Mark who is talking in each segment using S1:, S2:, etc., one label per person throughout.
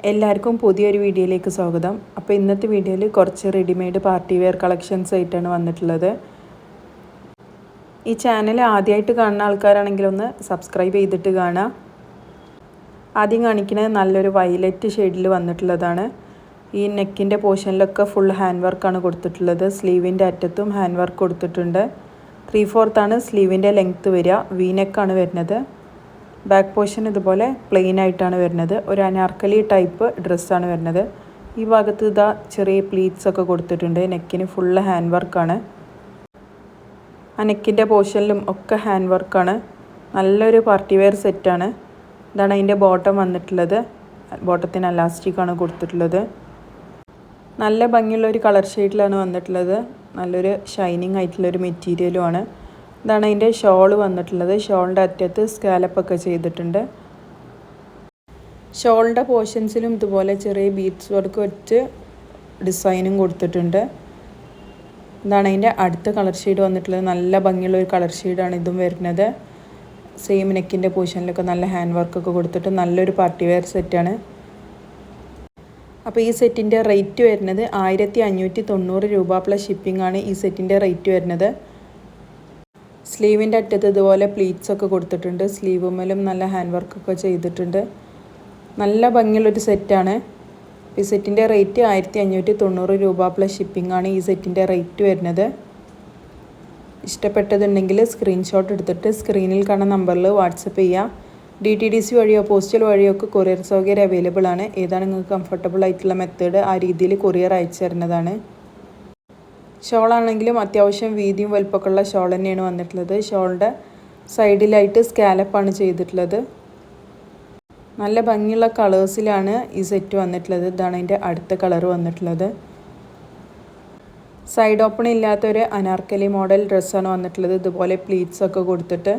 S1: എല്ലാവർക്കും പുതിയൊരു വീഡിയോയിലേക്ക് സ്വാഗതം. അപ്പോൾ ഇന്നത്തെ വീഡിയോയിൽ കുറച്ച് റെഡിമെയ്ഡ് പാർട്ടി വെയർ കളക്ഷൻസ് ആയിട്ടാണ് വന്നിട്ടുള്ളത്. ഈ ചാനൽ ആദ്യമായിട്ട് കാണുന്ന ആൾക്കാരാണെങ്കിൽ ഒന്ന് സബ്സ്ക്രൈബ് ചെയ്തിട്ട് കാണാം. ആദ്യം കാണിക്കുന്നത് നല്ലൊരു വയലറ്റ് ഷെയ്ഡിൽ വന്നിട്ടുള്ളതാണ്. ഈ നെക്കിൻ്റെ പോർഷനിലൊക്കെ ഫുൾ ഹാൻഡ് വർക്കാണ് കൊടുത്തിട്ടുള്ളത്. സ്ലീവിൻ്റെ അറ്റത്തും ഹാൻഡ് വർക്ക് കൊടുത്തിട്ടുണ്ട്. 3/4 സ്ലീവിൻ്റെ ലെങ്ത്ത് വരിക. വി നെക്കാണ് വരുന്നത്. ബാക്ക് പോർഷൻ ഇതുപോലെ പ്ലെയിൻ ആയിട്ടാണ് വരുന്നത്. ഒരു അനാർക്കലി ടൈപ്പ് ഡ്രസ്സാണ് വരുന്നത്. ഈ ഭാഗത്ത് ഇതാ ചെറിയ പ്ലീറ്റ്സ് ഒക്കെ കൊടുത്തിട്ടുണ്ട്. നെക്കിന് ഫുള്ള് ഹാൻഡ് വർക്കാണ്. ആ നെക്കിൻ്റെ പോർഷനിലും ഒക്കെ ഹാൻഡ് വർക്കാണ്. നല്ലൊരു പാർട്ടി വെയർ സെറ്റാണ്. ഇതാണ് അതിൻ്റെ ബോട്ടം വന്നിട്ടുള്ളത്. ബോട്ടത്തിന് അലാസ്റ്റിക്കാണ് കൊടുത്തിട്ടുള്ളത്. നല്ല ഭംഗിയുള്ളൊരു കളർ ഷെയ്ഡിലാണ് വന്നിട്ടുള്ളത്. നല്ലൊരു ഷൈനിങ് ആയിട്ടുള്ളൊരു മെറ്റീരിയലുമാണ്. ഇതാണ് അതിൻ്റെ ഷോള് വന്നിട്ടുള്ളത്. ഷോളിൻ്റെ അറ്റത്ത് സ്കാലപ്പൊക്കെ ചെയ്തിട്ടുണ്ട്. ഷോളിൻ്റെ പോർഷൻസിലും ഇതുപോലെ ചെറിയ ബീഡ്സ് വർക്ക് വെച്ച് ഡിസൈനും കൊടുത്തിട്ടുണ്ട്. ഇതാണ് അതിൻ്റെ അടുത്ത കളർ ഷെയ്ഡ് വന്നിട്ടുള്ളത്. നല്ല ഭംഗിയുള്ള ഒരു കളർ ഷെയ്ഡാണ് ഇതും വരുന്നത്. സെയിം നെക്കിൻ്റെ പോർഷനിലൊക്കെ നല്ല ഹാൻഡ് വർക്കൊക്കെ കൊടുത്തിട്ട് നല്ലൊരു പാർട്ടി വെയർ സെറ്റാണ്. അപ്പോൾ ഈ സെറ്റിൻ്റെ റേറ്റ് വരുന്നത് 1590 രൂപ പ്ലസ് ഷിപ്പിംഗ് ആണ് ഈ സെറ്റിൻ്റെ റേറ്റ് വരുന്നത്. സ്ലീവിൻ്റെ അറ്റത്ത് ഇതുപോലെ പ്ലീറ്റ്സ് ഒക്കെ കൊടുത്തിട്ടുണ്ട്. സ്ലീവുമ്മലും നല്ല ഹാൻഡ് വർക്കൊക്കെ ചെയ്തിട്ടുണ്ട്. നല്ല ഭംഗിയുള്ളൊരു സെറ്റാണ്. ഈ സെറ്റിൻ്റെ റേറ്റ് 1590 രൂപ പ്ലസ് ഷിപ്പിംഗ് ആണ് ഈ സെറ്റിൻ്റെ റേറ്റ് വരുന്നത്. ഇഷ്ടപ്പെട്ടതുണ്ടെങ്കിൽ സ്ക്രീൻഷോട്ട് എടുത്തിട്ട് സ്ക്രീനിൽ കാണുന്ന നമ്പറിൽ വാട്സപ്പ് ചെയ്യുക. DTDC വഴിയോ പോസ്റ്റൽ വഴിയോ ഒക്കെ കൊറിയർ സൗകര്യം അവൈലബിൾ ആണ്. ഏതാണ് നിങ്ങൾക്ക് കംഫർട്ടബിൾ ആയിട്ടുള്ള മെത്തേഡ് ആ രീതിയിൽ കൊറിയർ അയച്ചു തരുന്നതാണ്. ഷോളാണെങ്കിലും അത്യാവശ്യം വീതിയും വലുപ്പമൊക്കെ ഉള്ള ഷോൾ തന്നെയാണ് വന്നിട്ടുള്ളത്. ഷോളിൻ്റെ സൈഡിലായിട്ട് സ്കാലപ്പാണ് ചെയ്തിട്ടുള്ളത്. നല്ല ഭംഗിയുള്ള കളേഴ്സിലാണ് ഈ സെറ്റ് വന്നിട്ടുള്ളത്. ഇതാണ് അതിൻ്റെ അടുത്ത കളർ വന്നിട്ടുള്ളത്. സൈഡ് ഓപ്പൺ ഇല്ലാത്തൊരു അനാർക്കലി മോഡൽ ഡ്രസ്സാണ് വന്നിട്ടുള്ളത്. ഇതുപോലെ പ്ലീറ്റ്സ് ഒക്കെ കൊടുത്തിട്ട്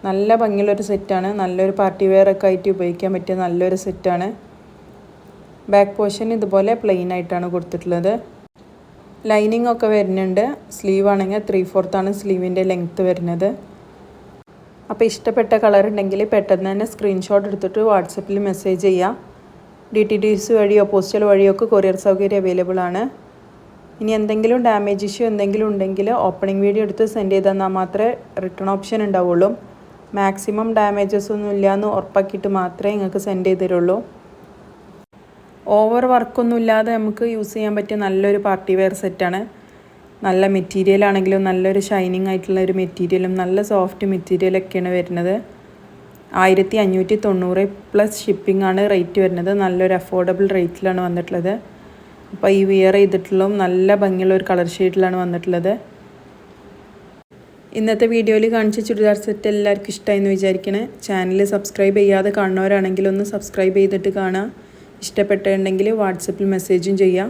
S1: നല്ല ഭംഗിയുള്ളൊരു സെറ്റാണ്. നല്ലൊരു പാർട്ടി വെയർ ഒക്കെ ആയിട്ട് ഉപയോഗിക്കാൻ പറ്റിയ നല്ലൊരു സെറ്റാണ്. ബാക്ക് പോർഷൻ ഇതുപോലെ പ്ലെയിൻ ആയിട്ടാണ് കൊടുത്തിട്ടുള്ളത്. ലൈനിങ് ഒക്കെ വരുന്നുണ്ട്. സ്ലീവ് ആണെങ്കിൽ 3/4 സ്ലീവിൻ്റെ ലെങ്ത്ത് വരുന്നത്. അപ്പോൾ ഇഷ്ടപ്പെട്ട കളർ ഉണ്ടെങ്കിൽ പെട്ടെന്ന് തന്നെ സ്ക്രീൻഷോട്ട് എടുത്തിട്ട് വാട്സപ്പിൽ മെസ്സേജ് ചെയ്യാം. DTDC വഴിയോ പോസ്റ്റൽ വഴിയോ ഒക്കെ കൊറിയർ സൗകര്യം അവൈലബിൾ ആണ്. ഇനി എന്തെങ്കിലും ഡാമേജ് ഇഷ്യൂ എന്തെങ്കിലും ഉണ്ടെങ്കിൽ ഓപ്പണിംഗ് വീഡിയോ എടുത്ത് സെൻഡ് ചെയ്ത് തന്നാൽ മാത്രമേ റിട്ടേൺ ഓപ്ഷൻ ഉണ്ടാവുള്ളൂ. മാക്സിമം ഡാമേജസ് ഒന്നും ഇല്ലയെന്ന് ഉറപ്പാക്കിയിട്ട് മാത്രമേ നിങ്ങൾക്ക് സെൻഡ് ചെയ്ത് തരുള്ളൂ. ഓവർ വർക്കൊന്നും ഇല്ലാതെ നമുക്ക് യൂസ് ചെയ്യാൻ പറ്റിയ നല്ലൊരു പാർട്ടി വെയർ സെറ്റാണ്. നല്ല മെറ്റീരിയൽ ആണെങ്കിലും നല്ലൊരു ഷൈനിങ് ആയിട്ടുള്ള ഒരു മെറ്റീരിയലും നല്ല സോഫ്റ്റ് മെറ്റീരിയലൊക്കെയാണ് വരുന്നത്. 1590 പ്ലസ് ഷിപ്പിംഗ് ആണ് റേറ്റ് വരുന്നത്. നല്ലൊരു അഫോർഡബിൾ റേറ്റിലാണ് വന്നിട്ടുള്ളത്. അപ്പോൾ ഈ വിയർ ചെയ്തിട്ടുള്ളതും നല്ല ഭംഗിയുള്ള ഒരു കളർ ഷെയ്ഡിലാണ് വന്നിട്ടുള്ളത്. ഇന്നത്തെ വീഡിയോയിൽ കാണിച്ച ചുരിദാർ സെറ്റ് എല്ലാവർക്കും ഇഷ്ടമായെന്ന് വിചാരിക്കണേ. ചാനൽ സബ്സ്ക്രൈബ് ചെയ്യാതെ കാണുന്നവരാണെങ്കിൽ ഒന്ന് സബ്സ്ക്രൈബ് ചെയ്തിട്ട് കാണാം. ഇഷ്ടപ്പെട്ടിട്ടുണ്ടെങ്കിൽ വാട്സപ്പിൽ മെസ്സേജും ചെയ്യാം.